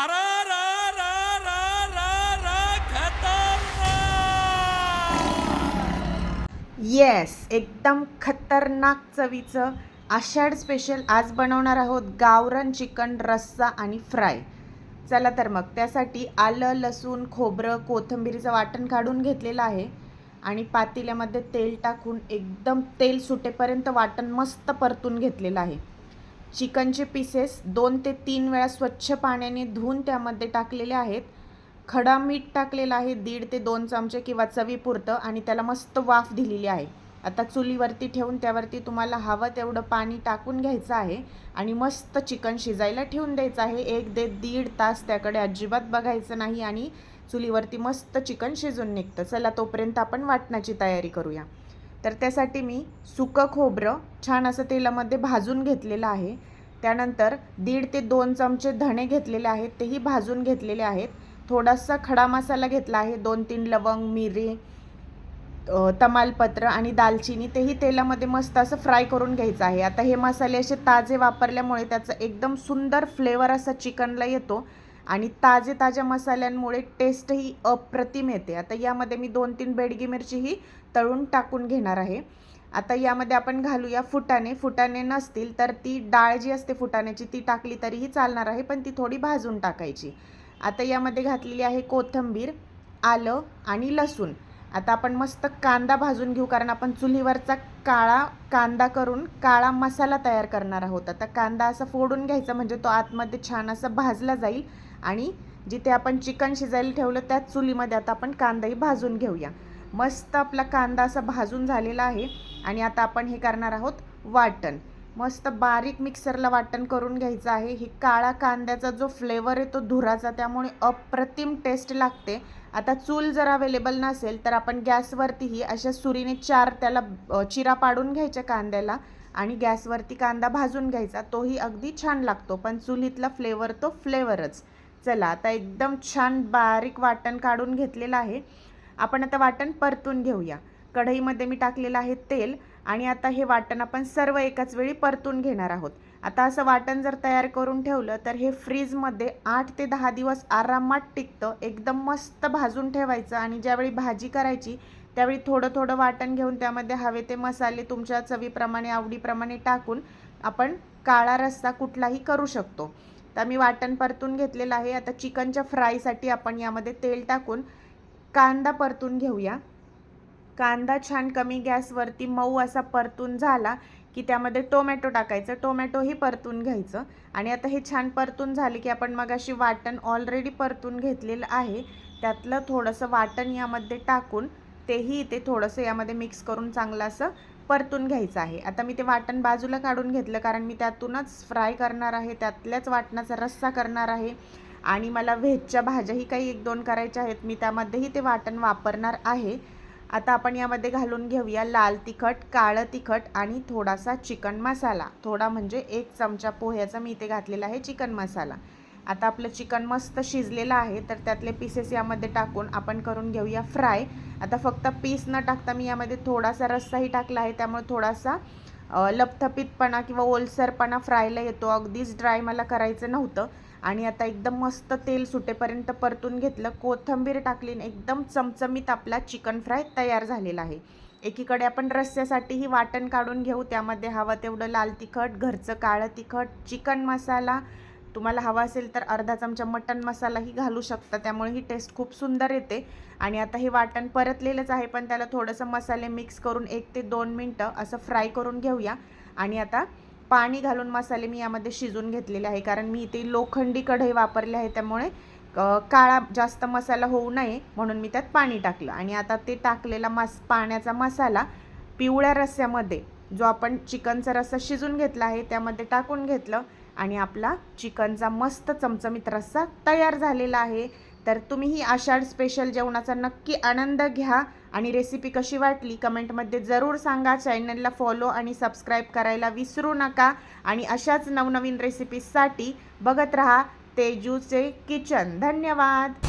अरे रा रा रा रा रा खतरनाक. येस, एकदम खतरनाक चवीचं आषाढ स्पेशल आज बनवणार आहोत गावरान चिकन रस्सा आणि फ्राय. चला तर मग त्यासाठी आलं, लसूण, खोबरं, कोथिंबीरीचं वाटण काढून घेतलेलं आहे आणि पातेल्यामध्ये तेल टाकून एकदम तेल सुटेपर्यंत वाटण मस्त परतून घेतलेलं आहे. चिकनचे पीसेस 2 ते 3 वेळा स्वच्छ पाण्याने धुवून त्यामध्ये टाकलेले आहेत. खडा मीठ टाकलेलं आहे 1.5 ते 2 चमचे किंवा चवीपुरतं आणि त्याला मस्त वाफ दिलेली आहे. आता चुलीवरती ठेवून त्यावरती तुम्हाला हवं तेवढं पाणी टाकून घ्यायचं आहे आणि मस्त चिकन शिजायला ठेवून द्यायचं आहे. 1 ते 1.5 तास त्याकडे अजिबात बघायचं नाही आणि चुलीवरती मस्त चिकन शिजून निघतं. चला तोपर्यंत आपण वाटणाची तयारी करूया. तर त्यासाठी मी सुकं खोबरं छान असं तेलामध्ये भाजून घेतलेलं आहे. त्यानंतर 1.5 ते 2 चमचे धणे घेतलेले आहेत, तेही भाजून घेतलेले आहेत. थोडासा खडा मसाला घेतला आहे, 2-3 लवंग, मिरी, तमालपत्र आणि दालचिनी, तेही तेलामध्ये मस्त असं फ्राय करून घ्यायचं आहे. आता हे मसाले असे ताजे वापरल्यामुळे त्याचा एकदम सुंदर फ्लेवर असा चिकनला येतो आणि ताज्या मसाल्यांमुळे टेस्टही अप्रतिम येते. आता यामध्ये मी 2-3 बेडगी मिरचीही तळून टाकून घेणार आहे. आता यामध्ये आपण घालूया फुटाणे. फुटाणे नसतील तर ती डाळ जी असते फुटाण्याची ती टाकली तरीही चालणार आहे, पण ती थोडी भाजून टाकायची. आता यामध्ये घातलेली आहे कोथिंबीर, आलं आणि लसूण. आता आपण मस्त कांदा भाजून घेऊ, कारण आपण चुलीवरचा काळा कांदा करून काळा मसाला तयार करणार आहोत. आता कांदा असा फोडून घ्यायचा म्हणजे तो आतमध्ये छान असा भाजला जाईल आणि जिथे आपण चिकन शिजायला ठेवलं त्याच चुलीमध्ये आता आपण कांदाही भाजून घेऊया. मस्त आपला कांदा असा भाजून झालेला आहे आणि आता आपण हे करणार आहोत वाटण. मस्त बारीक मिक्सरला वाटण करून घ्यायचं आहे. ही काळा कांद्याचा जो फ्लेवर आहे तो धुराचा, त्यामुळे अप्रतिम टेस्ट लागते. आता चूल जर अवेलेबल नसेल तर आपण गॅसवरतीही अशा सुरीने 4 त्याला चिरा पाडून घ्यायच्या कांद्याला आणि गॅसवरती कांदा भाजून घ्यायचा, तोही अगदी छान लागतो. पण चुलीतला फ्लेवर तो फ्लेवरच. चला आता एकदम छान बारीक वाटण काढून घेतलेलं आहे. आपण आता वाटण परतून घेऊया. कढईमध्ये मी टाकलेलं आहे तेल आणि आता हे वाटण आपण सर्व एकाच वेळी परतून घेणार आहोत. आता असं वाटण जर तयार करून ठेवलं तर हे फ्रीजमध्ये 8 ते 10 दिवस आरामात टिकतं. एकदम मस्त भाजून ठेवायचं आणि ज्यावेळी भाजी करायची त्यावेळी थोडं वाटण घेऊन त्यामध्ये हवे ते मसाले तुमच्या चवीप्रमाणे आवडीप्रमाणे टाकून आपण काळा रस्सा कुठलाही करू शकतो. तर मी वाटण परतून घेतलेलं आहे. आता चिकनच्या फ्रायसाठी आपण यामध्ये तेल टाकून कांदा परतून घेऊया. कांदा छान कमी गॅसवरती मऊ असा परतून झाला की त्यामध्ये टोमॅटो टाकायचं, टोमॅटोही परतून घ्यायचं आणि आता हे छान परतून झाले की आपण मगाशी वाटण ऑलरेडी परतून घेतलेलं आहे त्यातलं थोडंसं वाटण यामध्ये टाकून तेही ते थोडंसं यामध्ये मिक्स करून चांगलं असं परतून घ्यायचं आहे. आता मी ते वाटण बाजूला काढून घेतलं कारण मी त्यातूनच फ्राय करणार आहे, त्यातल्याच वाटणाचा रस्सा करणार आहे आणि मला व्हेजच्या भाज्याही काही 1-2 करायच्या आहेत, मी त्यामध्येही ते वाटण वापरणार आहे. आता आपण यामध्ये घालून घेऊया लाल तिखट, काळं तिखट आणि थोडासा चिकन मसाला. थोडा म्हणजे 1 चमचा पोह्याचा मी इथे घातलेला आहे चिकन मसाला. आता आपलं चिकन मस्त शिजलेलं आहे तर त्यातले पीसेस यामध्ये टाकून आपण करून घेऊया फ्राय. आता फक्त पीस न टाकता मी यामध्ये थोडासा रस्साही टाकला आहे, त्यामुळे थोडासा लपथपीतपणा किंवा ओलसरपणा फ्रायला येतो. अगदीच ड्राय मला करायचं नव्हतं आणि आता एकदम मस्त तेल सुटेपर्यंत परतून घेतलं. कोथिंबीर टाकली, एकदम चमचमीत आपला चिकन फ्राय तयार झालेला आहे. एकीकडे आपण रस्स्यासाठीही वाटण काढून घेऊ. त्यामध्ये हवं तेवढं लाल तिखट, घरचं काळं तिखट, चिकन मसाला, तुम्हाला हवा असेल तर अर्धा चमचा मटन मसालाही घालू शकता, त्यामुळे ही टेस्ट खूप सुंदर येते. आणि आता हे वाटण परतलेलंच आहे पण त्याला थोडंसं मसाले मिक्स करून 1 ते 2 मिनटं असं फ्राय करून घेऊया. आणि आता पाणी घालून मसाले मी यामध्ये शिजून घेतलेले आहे, कारण मी इथे लोखंडी कढई वापरली आहे त्यामुळे काळा जास्त मसाला होऊ नये म्हणून मी त्यात पाणी टाकलं. आणि आता ते टाकलेला पाण्याचा मसाला पिवळ्या रस्स्यामध्ये जो आपण चिकनचा रस्सा शिजून घेतला आहे त्यामध्ये टाकून घेतलं आणि आपला चिकनचा मस्त चमचमीत रस्सा तयार झालेला आहे. तर तुम्हीही आषाढ स्पेशल जेवणाचा नक्की आनंद घ्या आणि रेसिपी कशी वाटली कमेंटमध्ये जरूर सांगा. चॅनलला फॉलो आणि सबस्क्राईब करायला विसरू नका आणि अशाच नवनवीन रेसिपीजसाठी बघत रहा तेजूचे किचन. धन्यवाद.